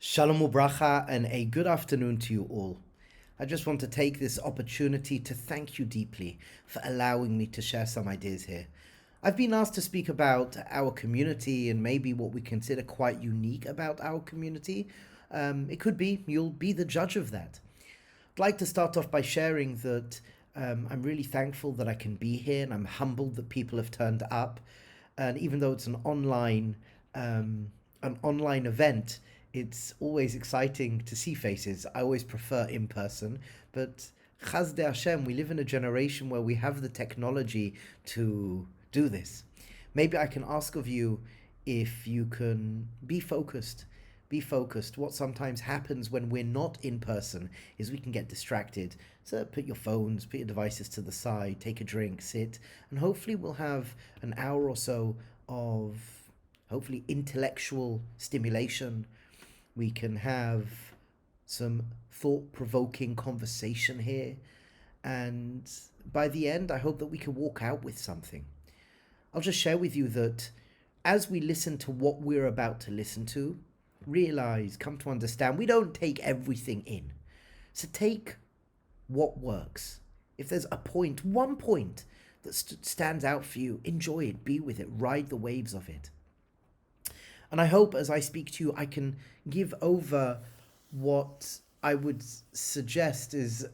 Shalom ubracha and a good afternoon to you all. I just want to take this opportunity to thank you deeply for allowing me to share some ideas here. I've been asked to speak about our community and maybe what we consider quite unique about our community. It could be, you'll be the judge of that. I'd like to start off by sharing that I'm really thankful that I can be here, and I'm humbled that people have turned up. And even though it's an online event, it's always exciting to see faces. I always prefer in person, but Chazde Hashem, we live in a generation where we have the technology to do this. Maybe I can ask of you if you can be focused. Be focused. What sometimes happens when we're not in person is we can get distracted. So put your phones, put your devices to the side, take a drink, sit, and hopefully we'll have an hour or so of hopefully intellectual stimulation. We can have some thought-provoking conversation here, and by the end I hope that we can walk out with something. I'll just share with you that as we listen to what we're about to listen to, realize, come to understand, we don't take everything in. So take what works. If there's a point, one point that stands out for you, enjoy it, be with it, ride the waves of it. And I hope as I speak to you, I can give over what I would suggest is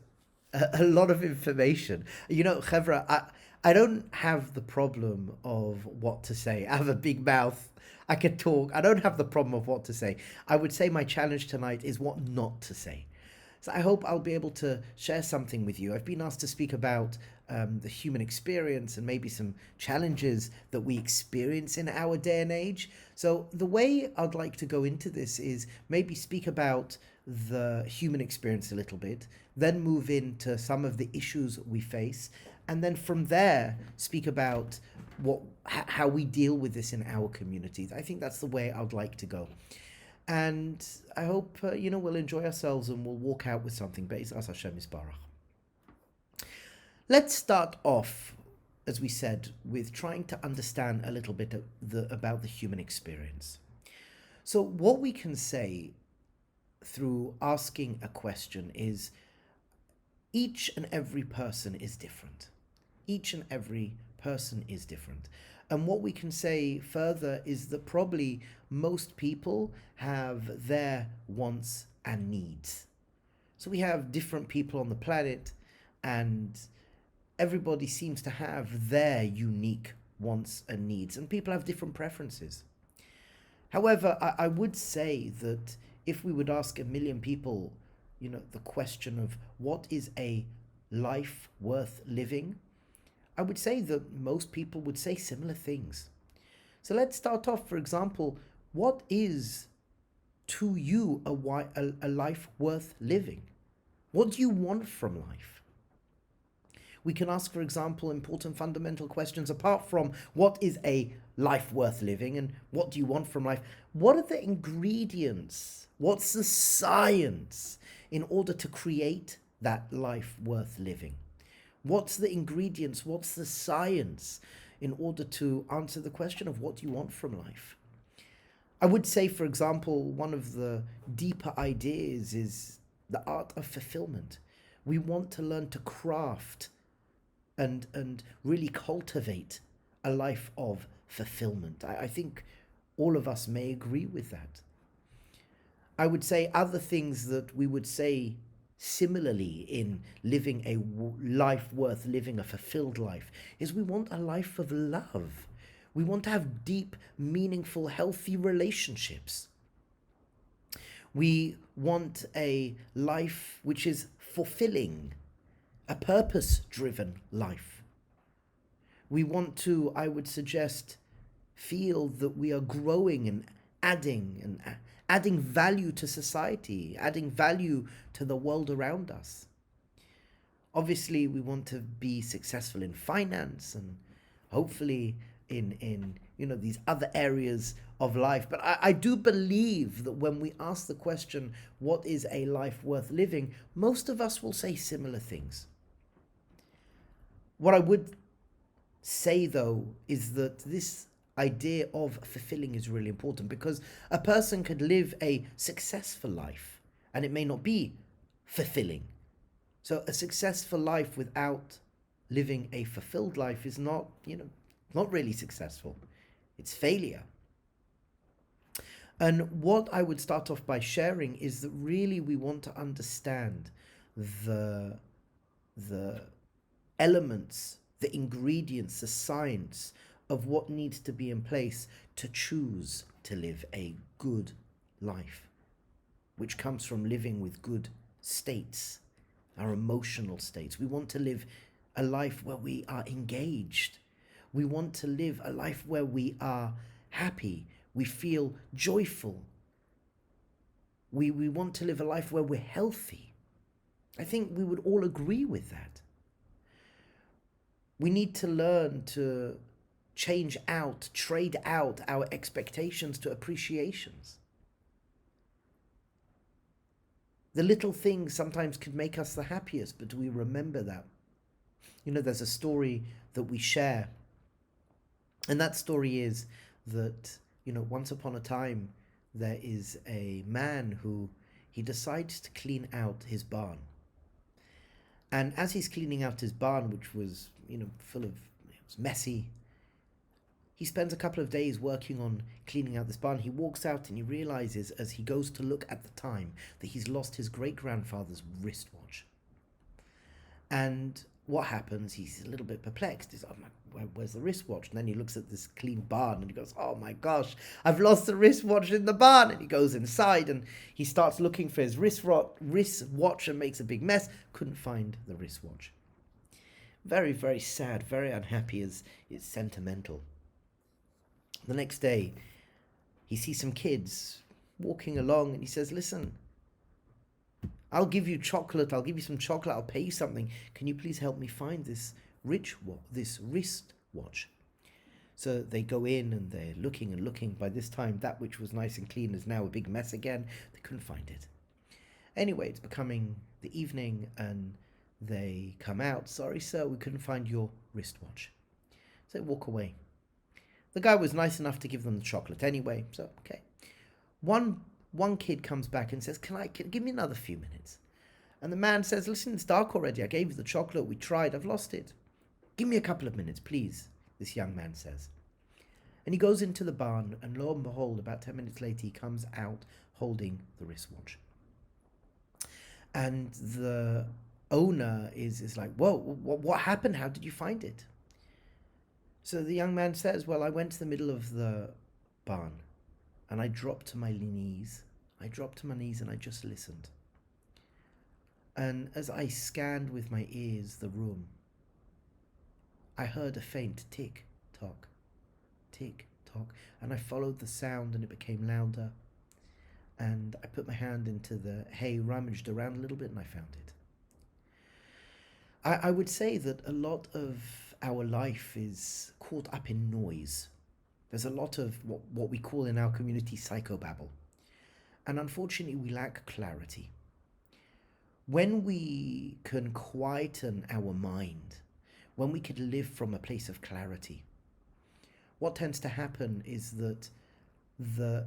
a lot of information. You know, Chevra, I don't have the problem of what to say. I have a big mouth. I can talk. I don't have the problem of what to say. I would say my challenge tonight is what not to say. So I hope I'll be able to share something with you. I've been asked to speak about the human experience and maybe some challenges that we experience in our day and age. So the way I'd like to go into this is maybe speak about the human experience a little bit, then move into some of the issues we face, and then from there speak about how we deal with this in our communities. I think that's the way I'd like to go. And I hope, we'll enjoy ourselves and we'll walk out with something. Be'ezras Hashem Yisbarach. Let's start off, as we said, with trying to understand a little bit about the human experience. So what we can say through asking a question is each and every person is different. Each and every person is different. And what we can say further is that probably most people have their wants and needs. So we have different people on the planet, and everybody seems to have their unique wants and needs, and people have different preferences. However, I would say that if we would ask 1 million people, the question of what is a life worth living, I would say that most people would say similar things. So let's start off, for example, what is to you a life worth living? What do you want from life? We can ask, for example, important fundamental questions apart from what is a life worth living and what do you want from life? What are the ingredients? What's the science in order to create that life worth living? What's the ingredients? What's the science in order to answer the question of what do you want from life? I would say, for example, one of the deeper ideas is the art of fulfillment. We want to learn to craft and really cultivate a life of fulfillment. I think all of us may agree with that. I would say other things that we would say similarly in living a life worth living, a fulfilled life, is we want a life of love. We want to have deep, meaningful, healthy relationships. We want a life which is fulfilling, a purpose-driven life. We want to, I would suggest, feel that we are growing and adding value to society, adding value to the world around us. Obviously, we want to be successful in finance and hopefully in these other areas of life. But I do believe that when we ask the question, what is a life worth living, most of us will say similar things. What I would say, though, is that this idea of fulfilling is really important, because a person could live a successful life and it may not be fulfilling. So a successful life without living a fulfilled life is not, not really successful. It's failure. And what I would start off by sharing is that really we want to understand the elements, the ingredients, the science of what needs to be in place to choose to live a good life, which comes from living with good states, our emotional states. We want to live a life where we are engaged. We want to live a life where we are happy. We feel joyful. We want to live a life where we're healthy. I think we would all agree with that. We need to learn to trade out our expectations to appreciations. The little things sometimes can make us the happiest, but do we remember that? There's a story that we share, and that story is that, once upon a time, there is a man who he decides to clean out his barn. And as he's cleaning out his barn, which was, it was messy, he spends a couple of days working on cleaning out this barn. He walks out and he realizes, as he goes to look at the time, that he's lost his great-grandfather's wristwatch. And what happens? He's a little bit perplexed. He's like, where's the wristwatch? And then he looks at this clean barn and he goes, oh my gosh, I've lost the wristwatch in the barn. And he goes inside and he starts looking for his wristwatch and makes a big mess. Couldn't find the wristwatch. Very, very sad, very unhappy, it's sentimental. The next day, he sees some kids walking along and he says, listen, I'll give you chocolate. I'll give you some chocolate. I'll pay you something. Can you please help me find this wristwatch? So they go in and they're looking and looking. By this time, that which was nice and clean is now a big mess again. They couldn't find it. Anyway, it's becoming the evening and they come out. Sorry, sir, we couldn't find your wristwatch. So they walk away. The guy was nice enough to give them the chocolate anyway. So, okay. One kid comes back and says, can give me another few minutes? And the man says, listen, it's dark already. I gave you the chocolate. We tried. I've lost it. Give me a couple of minutes, please, this young man says. And he goes into the barn, and lo and behold, about 10 minutes later, he comes out holding the wristwatch. And the owner is like, whoa, what happened? How did you find it? So the young man says, well, I went to the middle of the barn and I dropped to my knees. I dropped to my knees and I just listened. And as I scanned with my ears the room, I heard a faint tick-tock, tick-tock, and I followed the sound and it became louder. And I put my hand into the hay, rummaged around a little bit, and I found it. I would say that a lot of our life is caught up in noise. There's a lot of what we call in our community psychobabble. And unfortunately, we lack clarity. When we can quieten our mind, when we can live from a place of clarity, what tends to happen is that the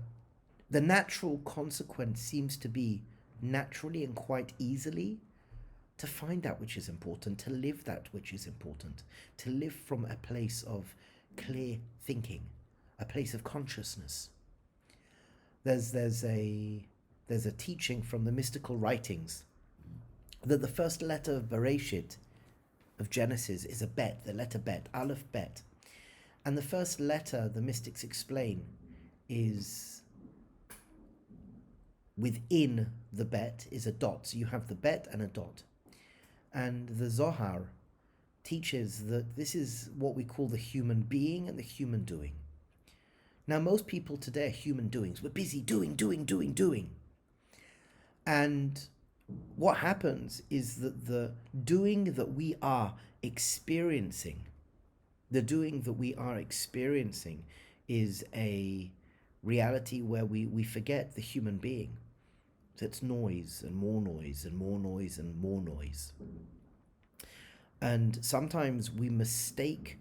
natural consequence seems to be naturally and quite easily to find that which is important, to live that which is important, to live from a place of clear thinking, a place of consciousness. There's a teaching from the mystical writings that the first letter of Bereshit, of Genesis, is a bet, the letter bet, Aleph bet. And the first letter, the mystics explain, is within the bet is a dot. So you have the bet and a dot. And the Zohar teaches that this is what we call the human being and the human doing. Now, most people today are human doings. We're busy doing. And what happens is that the doing that we are experiencing, is a reality where we forget the human being. That's noise and more noise and more noise and more noise. And sometimes we mistake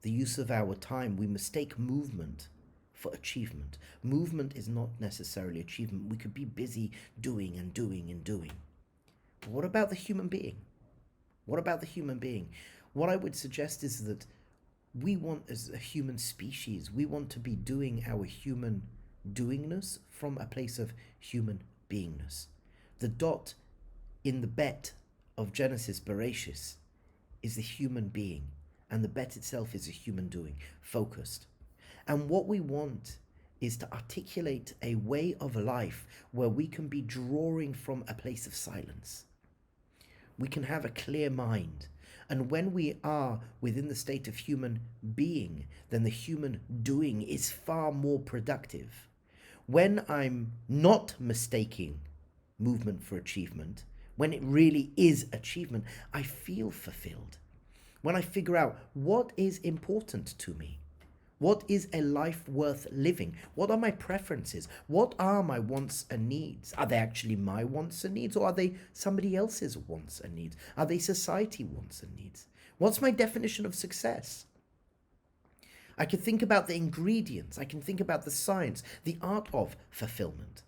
the use of our time, we mistake movement for achievement. Movement is not necessarily achievement. We could be busy doing and doing and doing. But what about the human being? What about the human being? What I would suggest is that we want, as a human species, we want to be doing our human doingness from a place of human beingness. The dot in the bet of Genesis, Bereshis, is the human being, and the bet itself is a human doing, focused. And what we want is to articulate a way of life where we can be drawing from a place of silence. We can have a clear mind. And when we are within the state of human being, then the human doing is far more productive. When I'm not mistaking movement for achievement, when it really is achievement, I feel fulfilled. When I figure out what is important to me, what is a life worth living, what are my preferences, what are my wants and needs? Are they actually my wants and needs, or are they somebody else's wants and needs? Are they society wants and needs? What's my definition of success? I can think about the ingredients, I can think about the science, the art of fulfillment.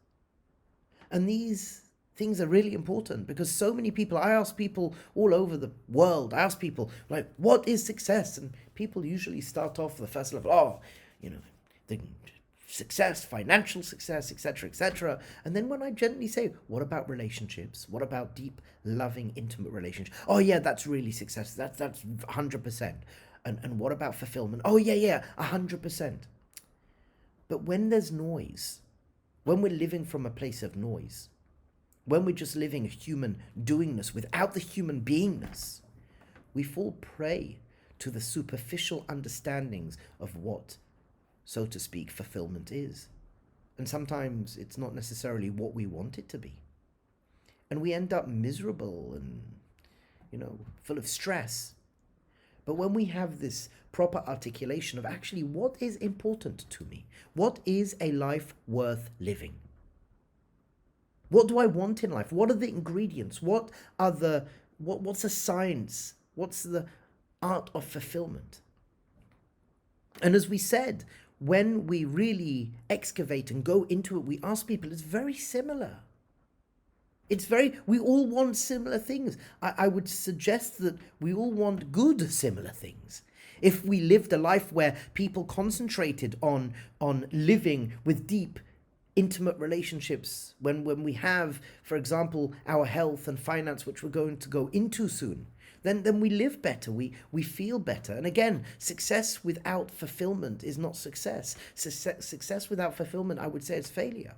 And these things are really important because so many people, I ask people all over the world, I ask people, like, what is success? And people usually start off the first level, the success, financial success, etc., etc. And then when I gently say, what about relationships? What about deep, loving, intimate relationships? Oh yeah, that's really success. That's 100%. And what about fulfillment? Oh yeah, 100%. But when there's noise, when we're living from a place of noise, when we're just living a human doingness without the human beingness, we fall prey to the superficial understandings of what, so to speak, fulfillment is. And sometimes it's not necessarily what we want it to be. And we end up miserable and, full of stress. But when we have this proper articulation of actually what is important to me, what is a life worth living? What do I want in life? What are the ingredients? What's the science? What's the art of fulfillment? And as we said, when we really excavate and go into it, we ask people, it's very similar. We all want similar things. I would suggest that we all want good similar things. If we lived a life where people concentrated on living with deep, intimate relationships, when we have, for example, our health and finance, which we're going to go into soon, then we live better, we feel better. And again, success without fulfillment is not success. Success without fulfillment, I would say, is failure.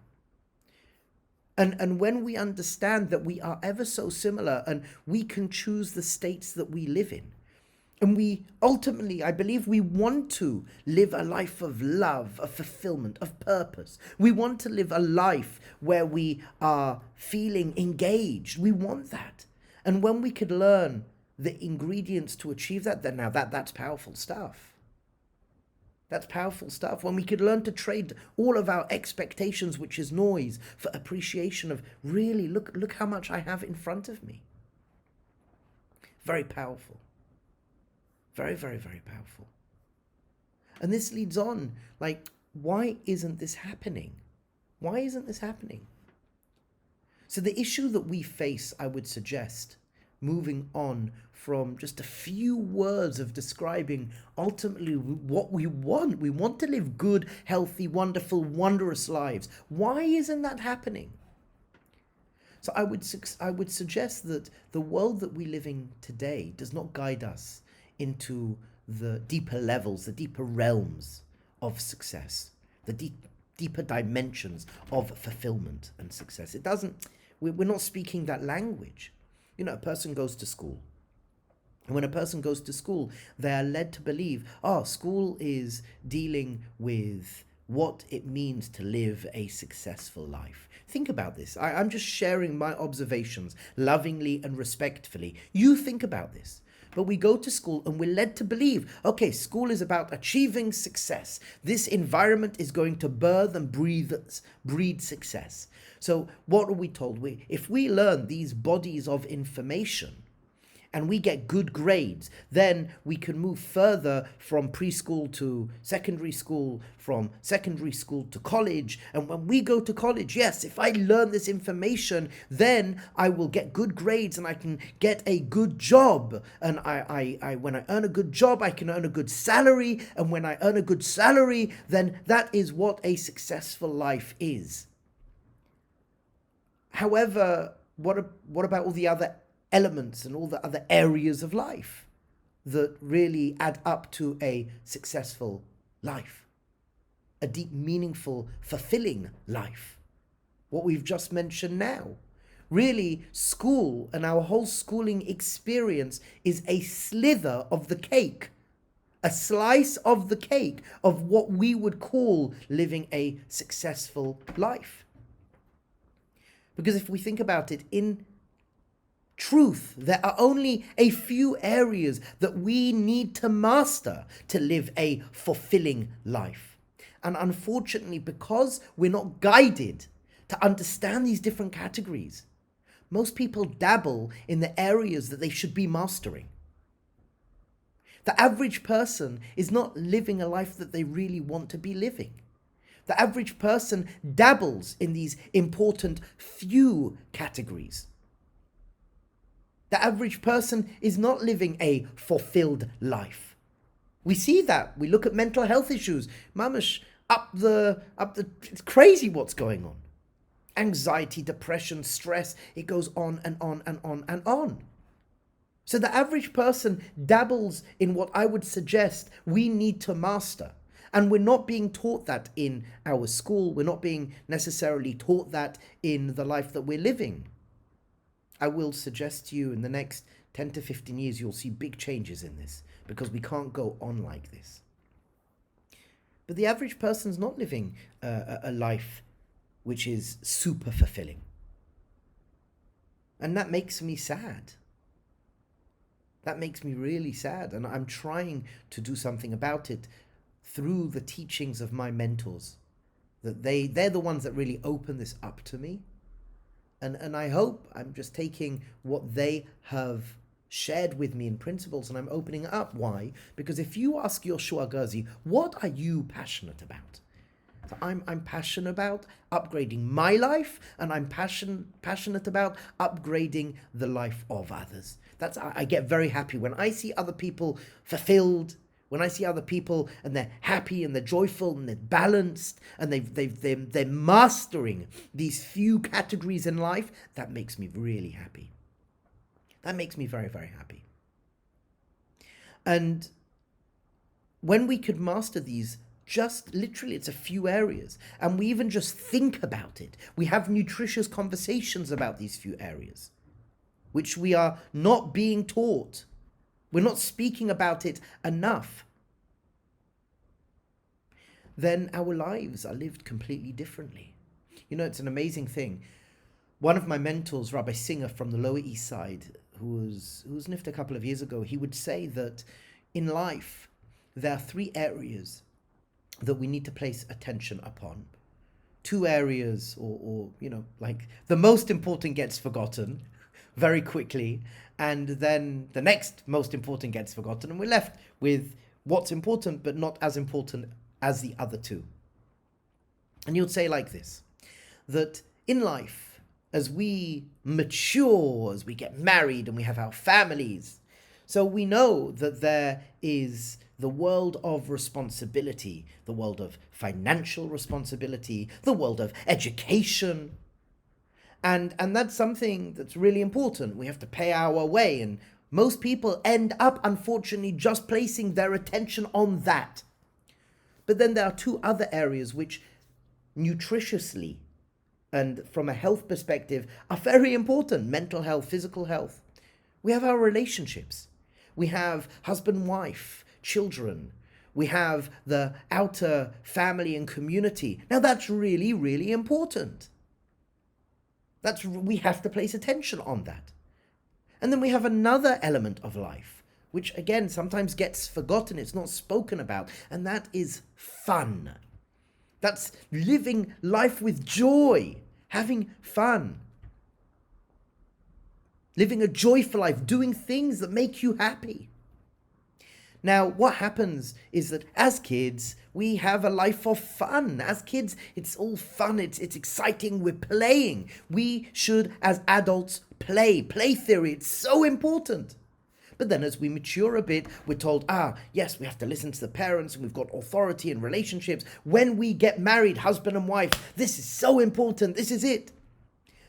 And when we understand that we are ever so similar and we can choose the states that we live in, and we ultimately, I believe, we want to live a life of love, of fulfillment, of purpose. We want to live a life where we are feeling engaged. We want that. And when we could learn the ingredients to achieve that, then now that's powerful stuff. That's powerful stuff. When we could learn to trade all of our expectations, which is noise, for appreciation of really, look how much I have in front of me. Very powerful. Very, very, very powerful. And this leads on, why isn't this happening? Why isn't this happening? So the issue that we face, I would suggest, moving on from just a few words of describing ultimately what we want to live good, healthy, wonderful, wondrous lives. Why isn't that happening? So I would suggest that the world that we live in today does not guide us into the deeper levels, the deeper realms of success, the deeper dimensions of fulfillment and success. We're not speaking that language. A person goes to school. And when a person goes to school, they are led to believe, school is dealing with what it means to live a successful life. Think about this. I'm just sharing my observations lovingly and respectfully. You think about this. But we go to school and we're led to believe, okay, school is about achieving success. This environment is going to birth and breed success. So what are we told? If we learn these bodies of information and we get good grades, then we can move further from preschool to secondary school, from secondary school to college. And when we go to college, yes, if I learn this information, then I will get good grades and I can get a good job. And when I earn a good job, I can earn a good salary. And when I earn a good salary, then that is what a successful life is. However, what about all the other elements and all the other areas of life that really add up to a successful life, a deep, meaningful, fulfilling life? What we've just mentioned now. Really, school and our whole schooling experience is a slither of the cake, a slice of the cake of what we would call living a successful life. Because if we think about it, in truth, there are only a few areas that we need to master to live a fulfilling life. And unfortunately, because we're not guided to understand these different categories, most people dabble in the areas that they should be mastering. The average person is not living a life that they really want to be living. The average person dabbles in these important few categories. The average person is not living a fulfilled life. We see that. We look at mental health issues. Mamash, it's crazy what's going on. Anxiety, depression, stress, it goes on and on and on and on. So the average person dabbles in what I would suggest we need to master. And we're not being taught that in our school. We're not being necessarily taught that in the life that we're living. I will suggest to you in the next 10 to 15 years, you'll see big changes in this, because we can't go on like this. But the average person's not living a life which is super fulfilling. And that makes me sad. That makes me really sad. And I'm trying to do something about it through the teachings of my mentors. That they're the ones that really open this up to me. And I hope I'm just taking what they have shared with me in principles and I'm opening it up. Why? Because if you ask Yehoshua Gerzi, what are you passionate about? So I'm passionate about upgrading my life, and I'm passionate about upgrading the life of others. I get very happy when I see other people fulfilled, when I see other people and they're happy and they're joyful and they're balanced and they're mastering these few categories in life. That makes me really happy. That makes me very, very happy. And when we could master these, just literally it's a few areas, and we even just think about it. We have nutritious conversations about these few areas, which we are not being taught. We're not speaking about it enough. Then our lives are lived completely differently. You know, it's an amazing thing. One of my mentors, Rabbi Singer from the Lower East Side, who was nifted a couple of years ago, he would say that in life, there are 3 areas that we need to place attention upon. 2 areas, or like the most important gets forgotten very quickly, and then the next most important gets forgotten, and we're left with what's important but not as important as the other 2. And you'd say like this, that in life, as we mature, as we get married and we have our families, so we know that there is the world of responsibility, the world of financial responsibility, the world of education. And that's something that's really important. We have to pay our way, and most people end up, unfortunately, just placing their attention on that. But then there are 2 other areas which nutritiously and from a health perspective are very important: mental health, physical health. We have our relationships. We have husband, wife, children. We have the outer family and community. Now that's really, really important. We have to place attention on that. And then we have another element of life, which again sometimes gets forgotten, it's not spoken about, and that is fun. That's living life with joy, having fun. living a joyful life, doing things that make you happy. Now, what happens is that as kids, we have a life of fun. As kids, it's all fun, it's exciting, we're playing. We should, as adults, play. Play theory, it's so important. But then as we mature a bit, we're told, yes, we have to listen to the parents, and we've got authority in relationships. When we get married, husband and wife, this is so important, this is it.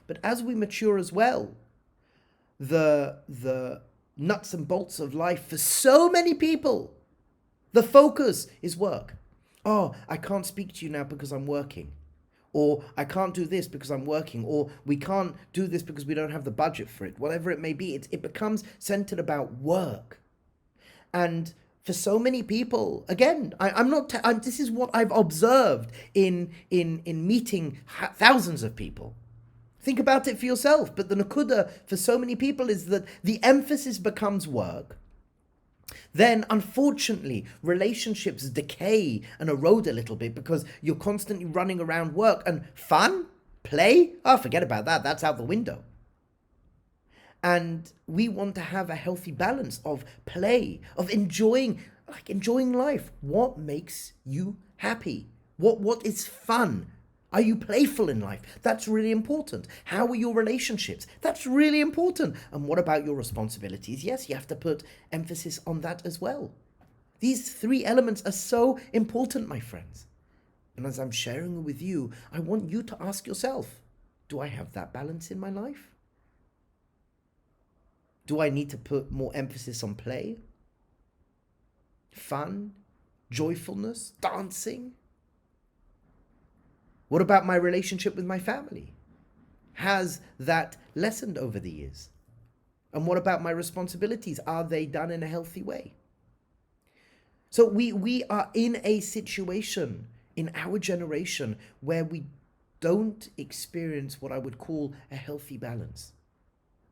But as we mature as well, the nuts and bolts of life for so many people, the focus is work. I can't speak to you now because I'm working. Or I can't do this because I'm working. Or we can't do this because we don't have the budget for it. Whatever it may be, it becomes centered about work. And for so many people, again, this is what I've observed in meeting thousands of people. Think about it for yourself. But the nakuda for so many people is that the emphasis becomes work. Then, unfortunately, relationships decay and erode a little bit because you're constantly running around work. And fun? Play? Forget about that. That's out the window. And we want to have a healthy balance of play, of enjoying life. What makes you happy? What is fun? Are you playful in life? That's really important. How are your relationships? That's really important. And what about your responsibilities? Yes, you have to put emphasis on that as well. These three elements are so important, my friends. And as I'm sharing with you, I want you to ask yourself, do I have that balance in my life? Do I need to put more emphasis on play, fun, joyfulness, dancing? What about my relationship with my family? Has that lessened over the years? And what about my responsibilities? Are they done in a healthy way? So we are in a situation in our generation where we don't experience what I would call a healthy balance.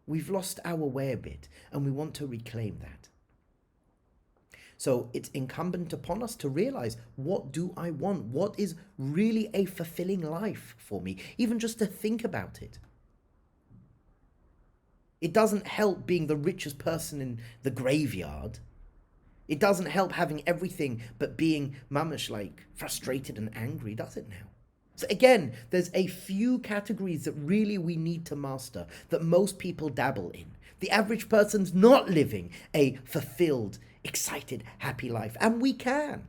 We've lost our way a bit, and we want to reclaim that. So it's incumbent upon us to realize, what do I want? What is really a fulfilling life for me? Even just to think about it. It doesn't help being the richest person in the graveyard. It doesn't help having everything but being mamish frustrated and angry, does it now? So again, there's a few categories that really we need to master, that most people dabble in. The average person's not living a fulfilled, excited, happy life. And we can.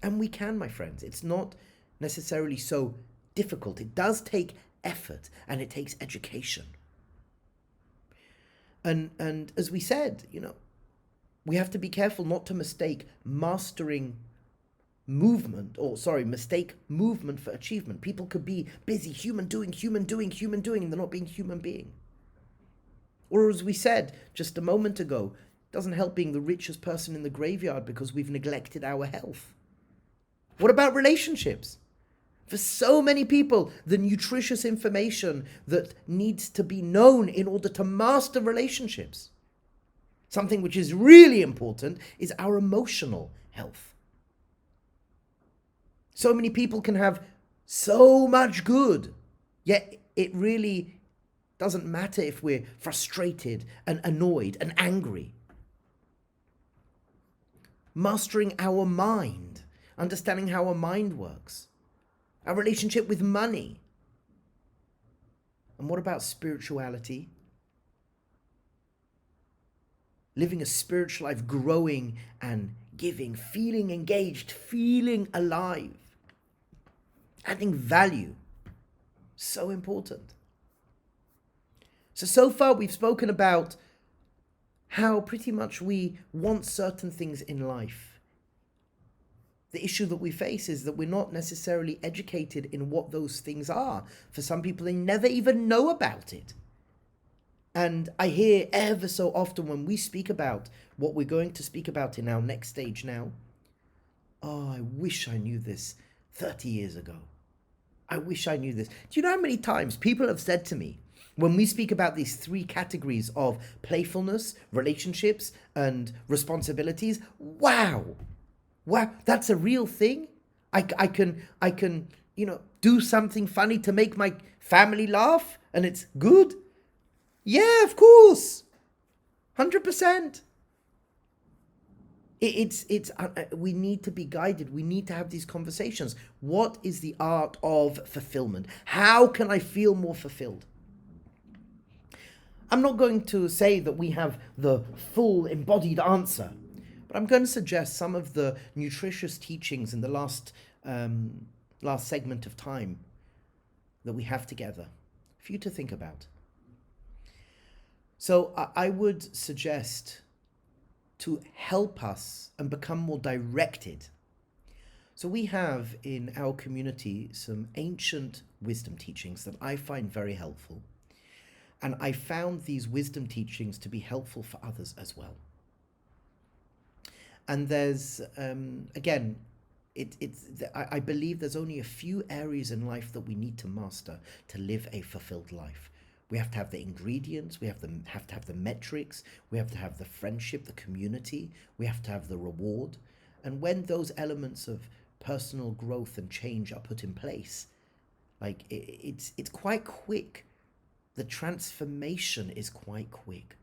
And we can, my friends. It's not necessarily so difficult. It does take effort, and it takes education. And as we said, we have to be careful not to mistake mastering mistake movement for achievement. People could be busy, human doing, and they're not being human being. Or as we said just a moment ago, it doesn't help being the richest person in the graveyard because we've neglected our health. What about relationships? For so many people, the nutritious information that needs to be known in order to master relationships, something which is really important, is our emotional health. So many people can have so much good, yet it really doesn't matter if we're frustrated and annoyed and angry. Mastering our mind, understanding how our mind works, our relationship with money. And what about spirituality? Living a spiritual life, growing and giving, feeling engaged, feeling alive, adding value. So important. So far we've spoken about how pretty much we want certain things in life. The issue that we face is that we're not necessarily educated in what those things are. For some people, they never even know about it. And I hear ever so often when we speak about what we're going to speak about in our next stage now, I wish I knew this 30 years ago. I wish I knew this. Do you know how many times people have said to me, when we speak about these three categories of playfulness, relationships, and responsibilities, wow, that's a real thing? I can do something funny to make my family laugh, and it's good? Yeah, of course. 100%. We need to be guided. We need to have these conversations. What is the art of fulfillment? How can I feel more fulfilled? I'm not going to say that we have the full embodied answer, but I'm going to suggest some of the nutritious teachings in the last segment of time that we have together for you to think about. So I would suggest to help us and become more directed. So we have in our community some ancient wisdom teachings that I find very helpful. And I found these wisdom teachings to be helpful for others as well. And there's, again, I believe there's only a few areas in life that we need to master to live a fulfilled life. We have to have the ingredients, we have to have the metrics, we have to have the friendship, the community, we have to have the reward. And when those elements of personal growth and change are put in place, like it's quite quick. The transformation is quite quick.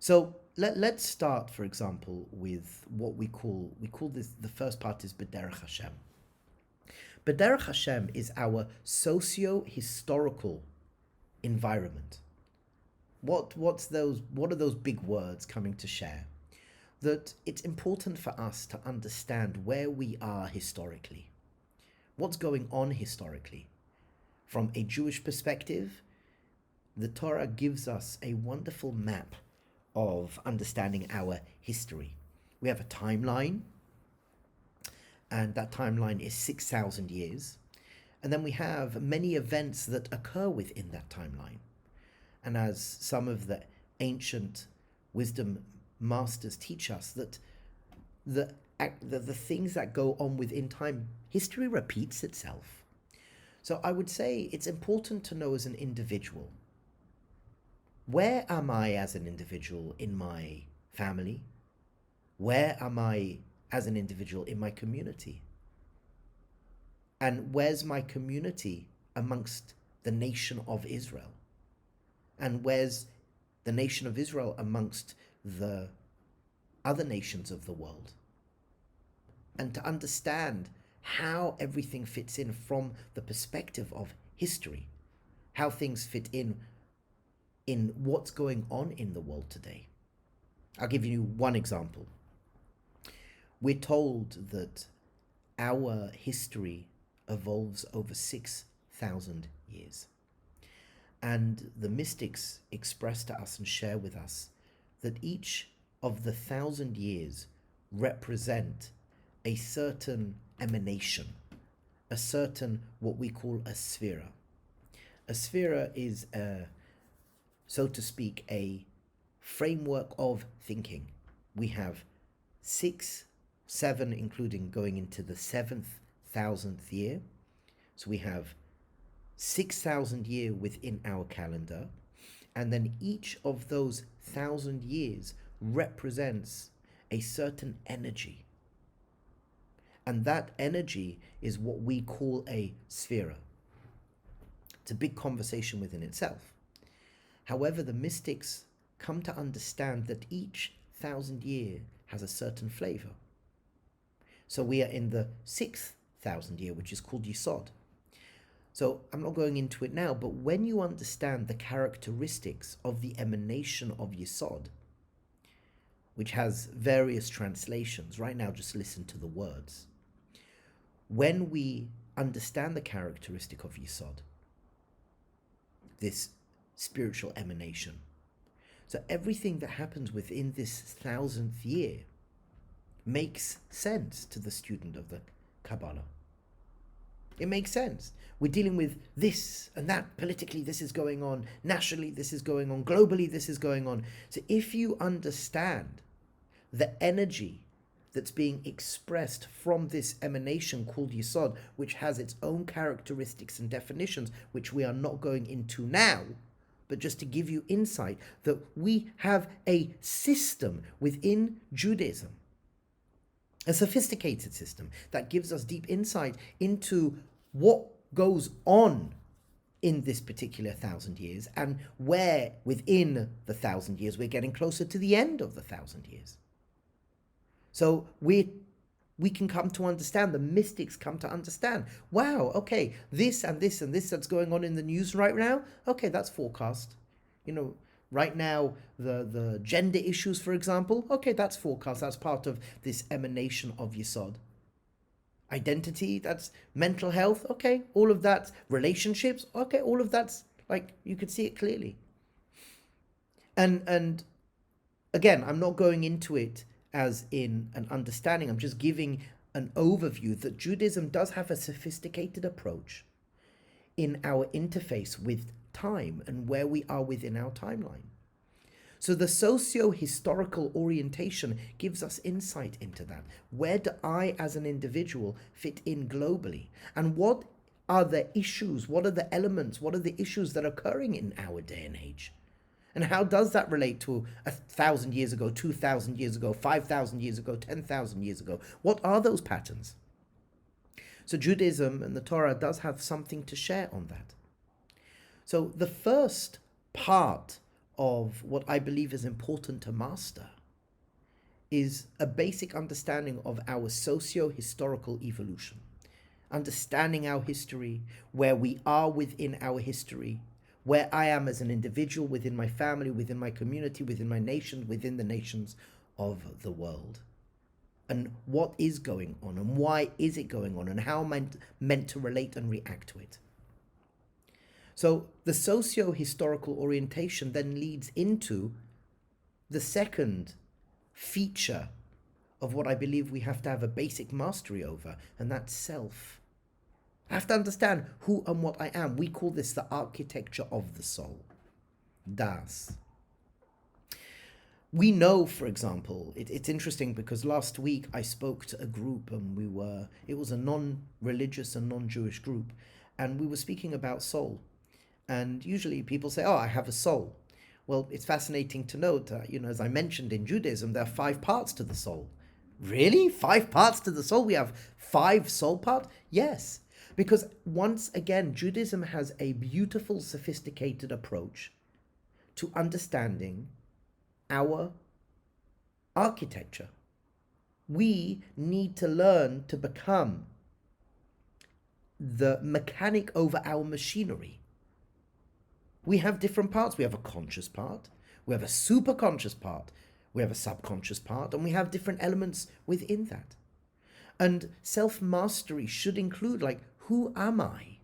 So let's start, for example, with what we call this, the first part is B'derech Hashem. B'derech Hashem is our socio-historical environment. What are those big words coming to share? That it's important for us to understand where we are historically. What's going on historically? From a Jewish perspective, the Torah gives us a wonderful map of understanding our history. We have a timeline, and that timeline is 6,000 years. And then we have many events that occur within that timeline. And as some of the ancient wisdom masters teach us, that the things that go on within time, history repeats itself. So I would say it's important to know as an individual, where am I as an individual in my family? Where am I as an individual in my community? And where's my community amongst the nation of Israel? And where's the nation of Israel amongst the other nations of the world? And to understand how everything fits in from the perspective of history, how things fit in what's going on in the world today. I'll give you one example. We're told that our history evolves over 6,000 years. And the mystics express to us and share with us that each of the 1,000 years represent a certain emanation, a certain what we call a sphera. A sphera is, so to speak, a framework of thinking. We have 6, 7, including going into the 7,000th year. So we have 6,000 years within our calendar, and then each of those 1,000 years represents a certain energy. And that energy is what we call a sphera. It's a big conversation within itself. However, the mystics come to understand that each 1,000 year has a certain flavor. So we are in the 6,000 year, which is called Yesod. So I'm not going into it now, but when you understand the characteristics of the emanation of Yesod, which has various translations, right now just listen to the words. When we understand the characteristic of Yesod, this spiritual emanation, so everything that happens within this 1,000th year makes sense to the student of the Kabbalah. It makes sense. We're dealing with this and that. Politically, this is going on. Nationally, this is going on. Globally, this is going on. So if you understand the energy that's being expressed from this emanation called Yesod, which has its own characteristics and definitions, which we are not going into now, but just to give you insight, that we have a system within Judaism, a sophisticated system that gives us deep insight into what goes on in this particular 1,000 years, and where within the 1,000 years we're getting closer to the end of the 1,000 years. So we can come to understand, the mystics come to understand, wow, okay, this and this and this that's going on in the news right now, okay, that's forecast. Right now, the gender issues, for example, okay, that's forecast. That's part of this emanation of Yesod. Identity, that's mental health, okay, all of that. Relationships, okay, all of that's, you could see it clearly. And again, I'm not going into it as in an understanding. I'm just giving an overview that Judaism does have a sophisticated approach in our interface with time and where we are within our timeline. So the socio-historical orientation gives us insight into that. Where do I as an individual fit in globally? And what are the issues? What are the elements? What are the issues that are occurring in our day and age? And how does that relate to 1,000 years ago, 2,000 years ago, 5,000 years ago, 10,000 years ago? What are those patterns? So Judaism and the Torah does have something to share on that. So the first part of what I believe is important to master is a basic understanding of our socio-historical evolution. Understanding our history, where we are within our history, where I am as an individual, within my family, within my community, within my nation, within the nations of the world. And what is going on, and why is it going on, and how am I meant to relate and react to it? So the socio-historical orientation then leads into the second feature of what I believe we have to have a basic mastery over, and that's self. I have to understand who and what I am. We call this the architecture of the soul, das. We know, for example, it's interesting because last week I spoke to a group and it was a non-religious and non-Jewish group, and we were speaking about soul. And usually people say, oh, I have a soul. Well, it's fascinating to note, as I mentioned in Judaism, there are 5 parts to the soul. Really? 5 parts to the soul? We have 5 soul parts? Yes. Because once again, Judaism has a beautiful, sophisticated approach to understanding our architecture. We need to learn to become the mechanic over our machinery. We have different parts. We have a conscious part, we have a superconscious part, we have a subconscious part, and we have different elements within that. And self-mastery should include, who am I?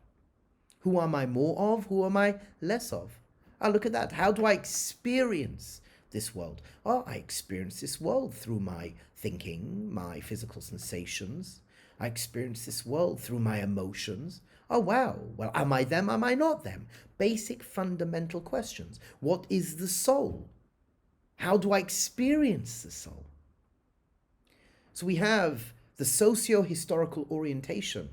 Who am I more of? Who am I less of? Look at that. How do I experience this world? Oh, I experience this world through my thinking, my physical sensations. I experience this world through my emotions. Oh, wow. Well, am I them? Am I not them? Basic fundamental questions. What is the soul? How do I experience the soul? So we have the socio-historical orientation.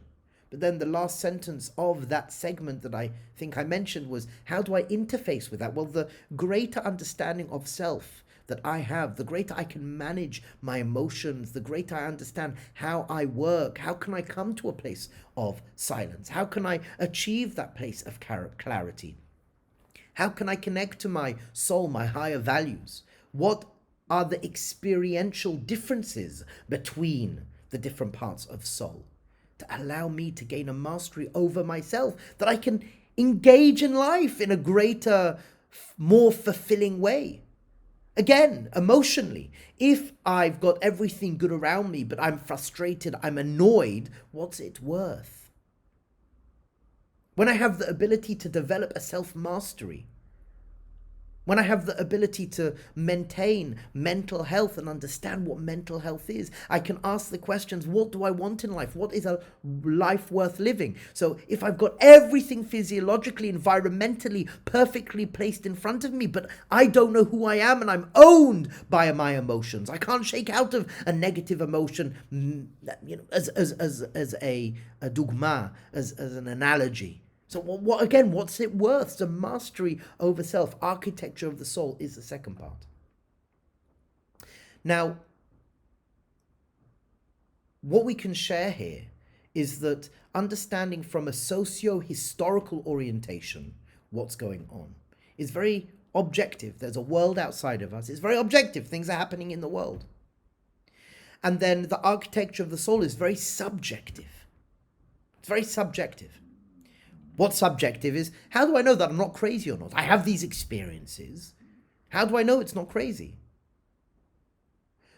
But then the last sentence of that segment that I think I mentioned was, how do I interface with that? Well, the greater understanding of self that I have, the greater I can manage my emotions, the greater I understand how I work, how can I come to a place of silence? How can I achieve that place of clarity? How can I connect to my soul, my higher values? What are the experiential differences between the different parts of soul to allow me to gain a mastery over myself, that I can engage in life in a greater, more fulfilling way? Again, emotionally, if I've got everything good around me, but I'm frustrated, I'm annoyed, what's it worth? When I have the ability to develop a self-mastery, when I have the ability to maintain mental health and understand what mental health is, I can ask the questions, what do I want in life? What is a life worth living? So if I've got everything physiologically, environmentally, perfectly placed in front of me, but I don't know who I am and I'm owned by my emotions, I can't shake out of a negative emotion, as a dogma, as an analogy. So what's it worth? So mastery over self, architecture of the soul is the second part. Now, what we can share here is that understanding from a socio-historical orientation what's going on is very objective. There's a world outside of us. It's very objective. Things are happening in the world. And then the architecture of the soul is very subjective. It's very subjective. What's subjective is, how do I know that I'm not crazy or not? I have these experiences. How do I know it's not crazy?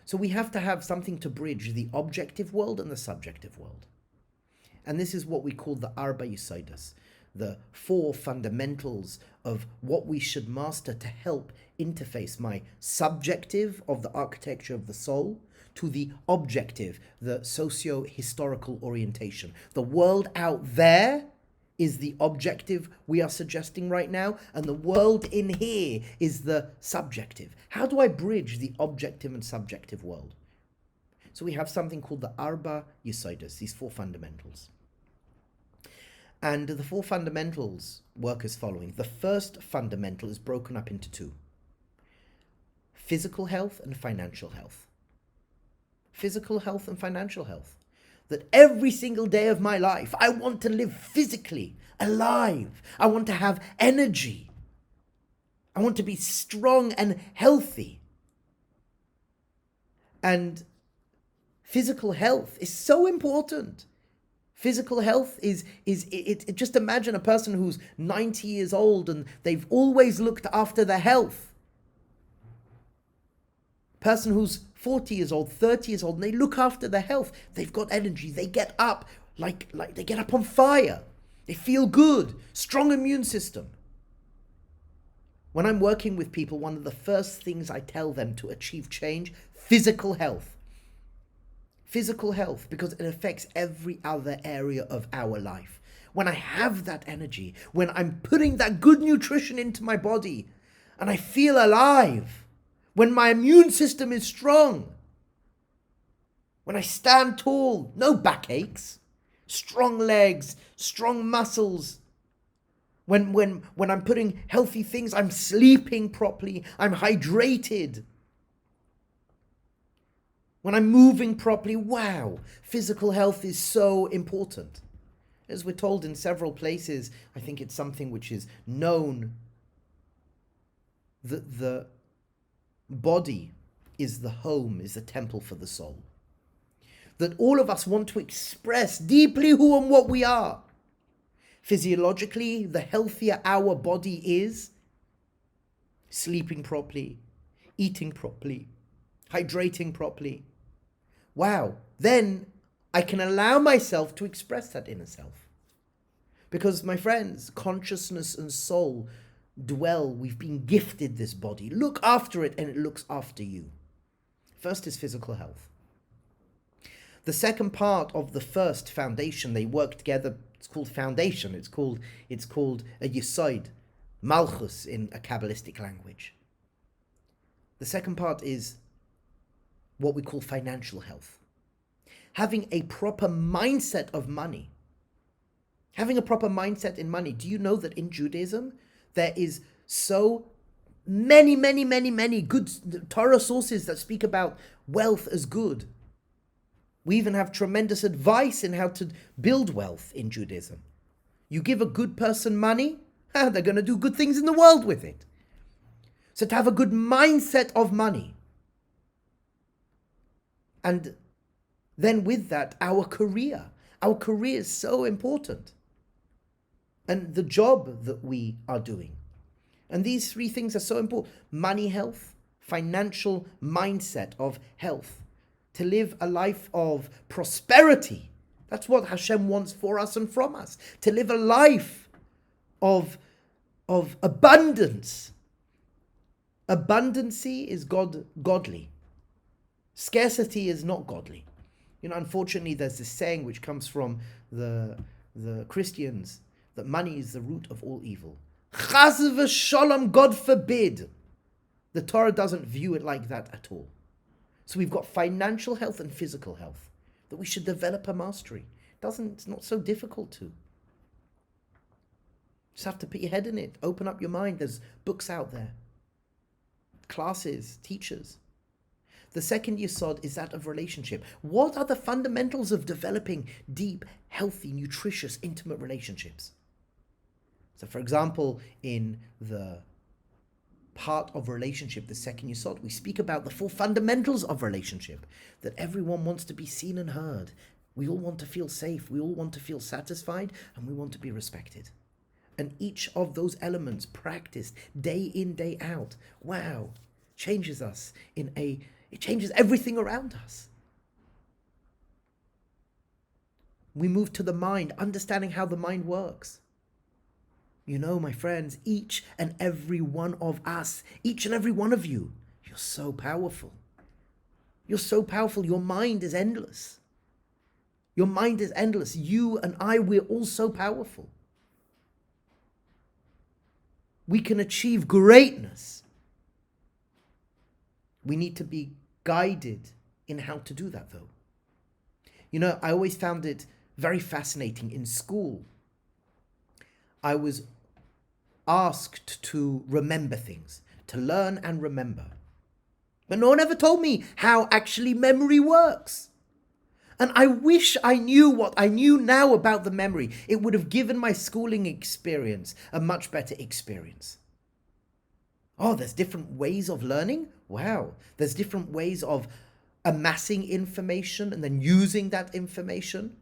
So we have to have something to bridge the objective world and the subjective world. And this is what we call the Arba Yesodot, the 4 fundamentals of what we should master to help interface my subjective of the architecture of the soul to the objective, the socio-historical orientation. The world out there is the objective we are suggesting right now, and the world in here is the subjective. How do I bridge the objective and subjective world? So we have something called the Arba Yesodot, these 4 fundamentals. And the 4 fundamentals work as following. The first fundamental is broken up into 2. Physical health and financial health. Physical health and financial health. That every single day of my life, I want to live physically alive. I want to have energy. I want to be strong and healthy. And physical health is so important. Physical health is just imagine a person who's 90 years old and they've always looked after their health. Person who's 40 years old, 30 years old, and they look after their health. They've got energy. They get up like they get up on fire. They feel good. Strong immune system. When I'm working with people, one of the first things I tell them to achieve change, physical health. Physical health, because it affects every other area of our life. When I have that energy, when I'm putting that good nutrition into my body, and I feel alive, when my immune system is strong, when I stand tall, no backaches, strong legs, strong muscles, when I'm putting healthy things, I'm sleeping properly, I'm hydrated, when I'm moving properly, wow, physical health is so important. As we're told in several places, I think it's something which is known that the body is the home, is the temple for the soul. That all of us want to express deeply who and what we are. Physiologically, the healthier our body is, sleeping properly, eating properly, hydrating properly, wow, then I can allow myself to express that inner self. Because, my friends, consciousness and soul dwell, we've been gifted this body. Look after it and it looks after you. First is physical health. The second part of the first foundation, they work together, it's called foundation, it's called a Yesod, Malchus in a Kabbalistic language. The second part is what we call financial health. Having a proper mindset of money. Having a proper mindset in money. Do you know that in Judaism, there is so many good Torah sources that speak about wealth as good. We even have tremendous advice in how to build wealth in Judaism. You give a good person money, they're going to do good things in the world with it. So to have a good mindset of money. And then with that, our career. Our career is so important. And the job that we are doing. And these 3 things are so important. Money health, financial mindset of health. To live a life of prosperity. That's what Hashem wants for us and from us. To live a life of abundance. Abundancy is godly. Scarcity is not godly. Unfortunately, there's this saying which comes from the Christians, that money is the root of all evil. Chas v'sholom, God forbid. The Torah doesn't view it like that at all. So we've got financial health and physical health that we should develop a mastery. It's not so difficult to. Just have to put your head in it. Open up your mind. There's books out there. Classes, teachers. The second yesod is that of relationship. What are the fundamentals of developing deep, healthy, nutritious, intimate relationships? So, for example, in the part of relationship, the second yesod, we speak about the 4 fundamentals of relationship, that everyone wants to be seen and heard. We all want to feel safe, we all want to feel satisfied, and we want to be respected. And each of those elements practiced day in, day out, wow, changes us it changes everything around us. We move to the mind, understanding how the mind works. You know, my friends, each and every one of us, each and every one of you, you're so powerful. You're so powerful. Your mind is endless. Your mind is endless. You and I, we're all so powerful. We can achieve greatness. We need to be guided in how to do that, though. You know, I always found it very fascinating in school. I was asked to remember things, to learn and remember. But no one ever told me how actually memory works. And I wish I knew what I knew now about the memory. It would have given my schooling experience a much better experience. Oh, there's different ways of learning? Wow. There's different ways of amassing information and then using that information.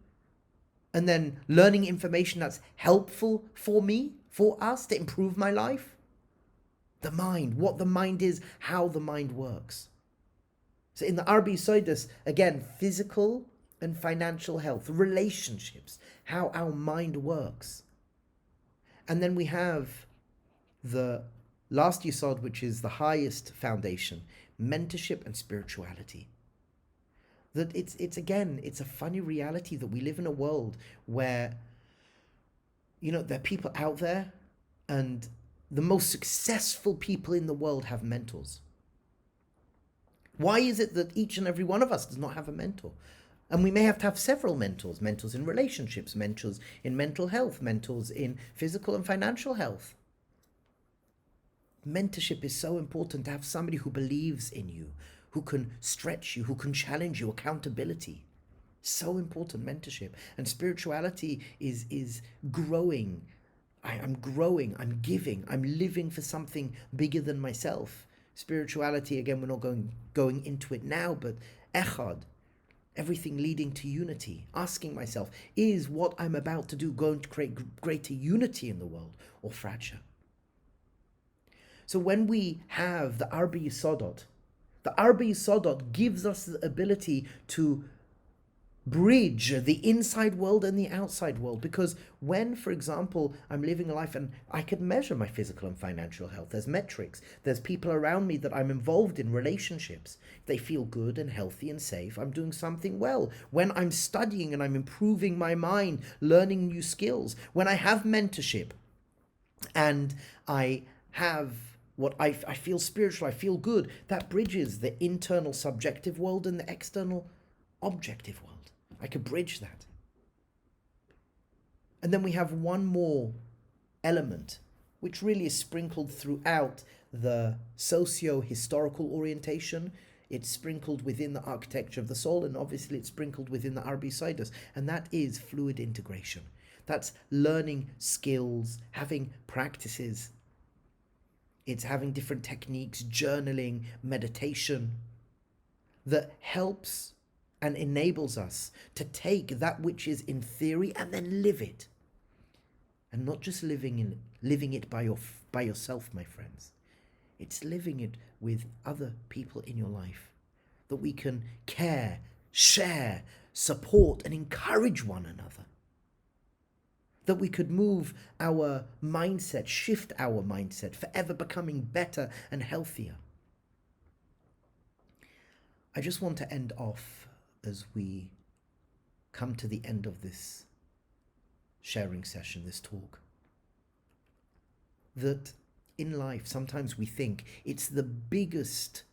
And then learning information that's helpful for me, for us, to improve my life. The mind, what the mind is, how the mind works. So in the Arba Yesodot, again, physical and financial health, relationships, how our mind works. And then we have the last yesod, which is the highest foundation, mentorship and spirituality. That it's a funny reality that we live in a world where, you know, there are people out there, and the most successful people in the world have mentors. Why is it that each and every one of us does not have a mentor? And we may have to have several mentors in relationships, mentors in mental health, mentors in physical and financial health. Mentorship is so important, to have somebody who believes in you, who can stretch you, who can challenge you, accountability. So important, mentorship. And spirituality is growing. I'm growing, I'm giving, I'm living for something bigger than myself. Spirituality, again, we're not going into it now, but echad, everything leading to unity. Asking myself, is what I'm about to do going to create greater unity in the world, or fracture? So when we have the Arba Yesodot, the Arba Yesodot gives us the ability to bridge the inside world and the outside world. Because when, for example, I'm living a life and I can measure my physical and financial health, there's metrics, there's people around me that I'm involved in relationships. They feel good and healthy and safe. I'm doing something well. When I'm studying and I'm improving my mind, learning new skills, when I have mentorship and I have what I feel spiritual, I feel good, that bridges the internal subjective world and the external objective world. I could bridge that. And then we have one more element, which really is sprinkled throughout the socio-historical orientation. It's sprinkled within the architecture of the soul, and obviously it's sprinkled within the Arba Yesodot, and that is fluid integration. That's learning skills, having practices. It's having different techniques, journaling, meditation, that helps and enables us to take that which is in theory and then live it. And not just living it by yourself, my friends. It's living it with other people in your life. That we can care, share, support, and encourage one another. That we could move our mindset, shift our mindset, forever becoming better and healthier. I just want to end off as we come to the end of this sharing session, this talk, that in life sometimes we think it's the biggest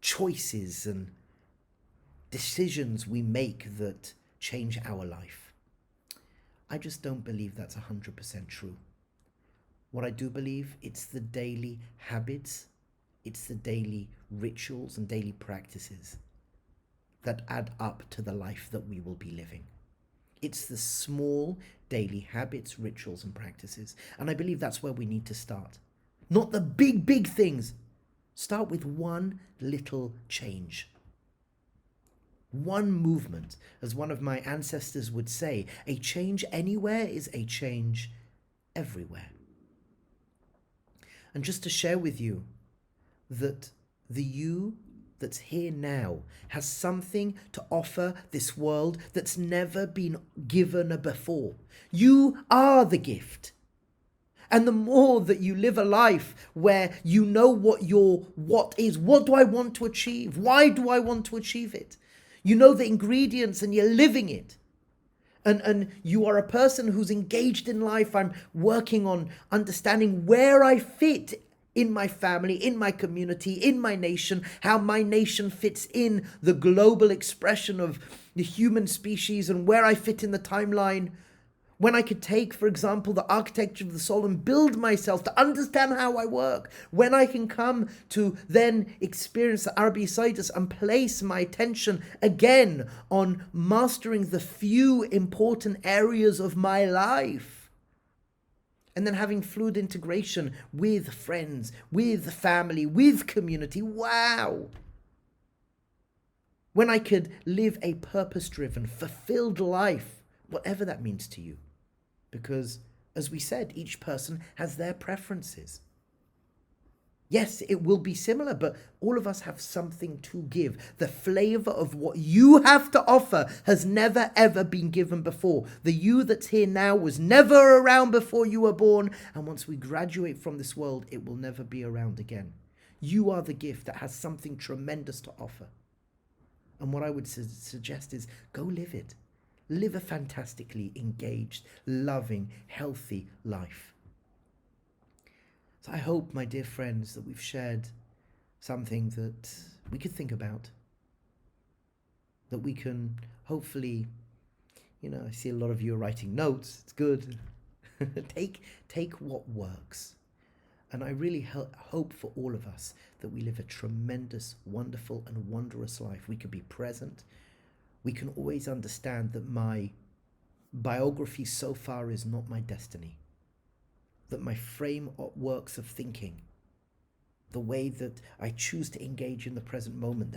choices and decisions we make that change our life. I just don't believe that's 100% true. What I do believe, it's the daily habits, It's the daily rituals and daily practices that add up to the life that we will be living. It's the small daily habits, rituals, and practices. And I believe that's where we need to start. Not the big, big things. Start with one little change. One movement. As one of my ancestors would say, a change anywhere is a change everywhere. And just to share with you that the you that's here now has something to offer this world that's never been given before. You are the gift. And the more that you live a life where you know what is, what do I want to achieve? Why do I want to achieve it? You know the ingredients and you're living it. And you are a person who's engaged in life. I'm working on understanding where I fit in my family, in my community, in my nation, how my nation fits in the global expression of the human species and where I fit in the timeline. When I could take, for example, the architecture of the soul and build myself to understand how I work. When I can come to then experience the Arba Yesodot and place my attention again on mastering the few important areas of my life. And then having fluid integration with friends, with family, with community. Wow! When I could live a purpose-driven, fulfilled life, whatever that means to you. Because, as we said, each person has their preferences. Yes, it will be similar, but all of us have something to give. The flavor of what you have to offer has never, ever been given before. The you that's here now was never around before you were born, and once we graduate from this world, it will never be around again. You are the gift that has something tremendous to offer. And what I would suggest is go live it. Live a fantastically engaged, loving, healthy life. So I hope, my dear friends, that we've shared something that we could think about, that we can hopefully, I see a lot of you are writing notes. It's good. Take what works. And I really hope for all of us that we live a tremendous, wonderful, and wondrous life. We can be present. We can always understand that my biography so far is not my destiny. That my frameworks of thinking, the way that I choose to engage in the present moment,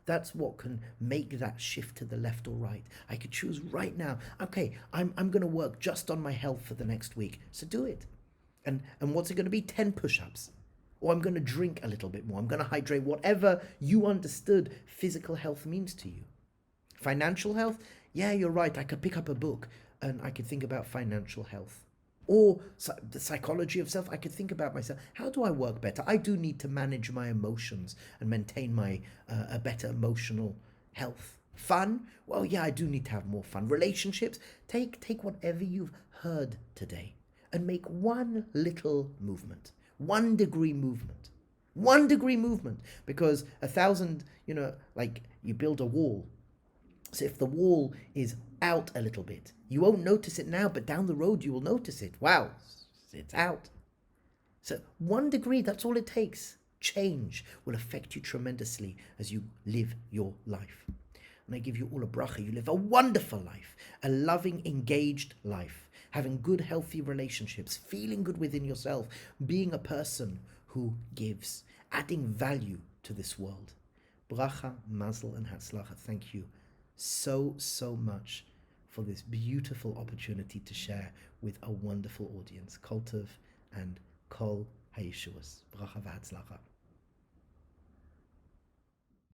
that's what can make that shift to the left or right. I could choose right now, okay, I'm going to work just on my health for the next week. So do it. And what's it going to be? 10 push-ups. Or I'm going to drink a little bit more. I'm going to hydrate. Whatever you understood physical health means to you. Financial health? Yeah, you're right. I could pick up a book and I could think about financial health. Or the psychology of self. I could think about myself. How do I work better? I do need to manage my emotions and maintain my a better emotional health. Fun? Well, yeah, I do need to have more fun. Relationships? Take whatever you've heard today and make one little movement. 1 degree movement. 1 degree movement. Because 1,000, like you build a wall. So if the wall is out a little bit, you won't notice it now, but down the road you will notice it. Wow, it's out. So 1 degree, that's all it takes. Change will affect you tremendously as you live your life. And I give you all a bracha. You live a wonderful life, a loving, engaged life, having good, healthy relationships, feeling good within yourself, being a person who gives, adding value to this world. Bracha, mazel, and hatzlacha. Thank you so much for this beautiful opportunity to share with a wonderful audience. Kol tov and kol hayeshuas. Bracha v'hatzlacha.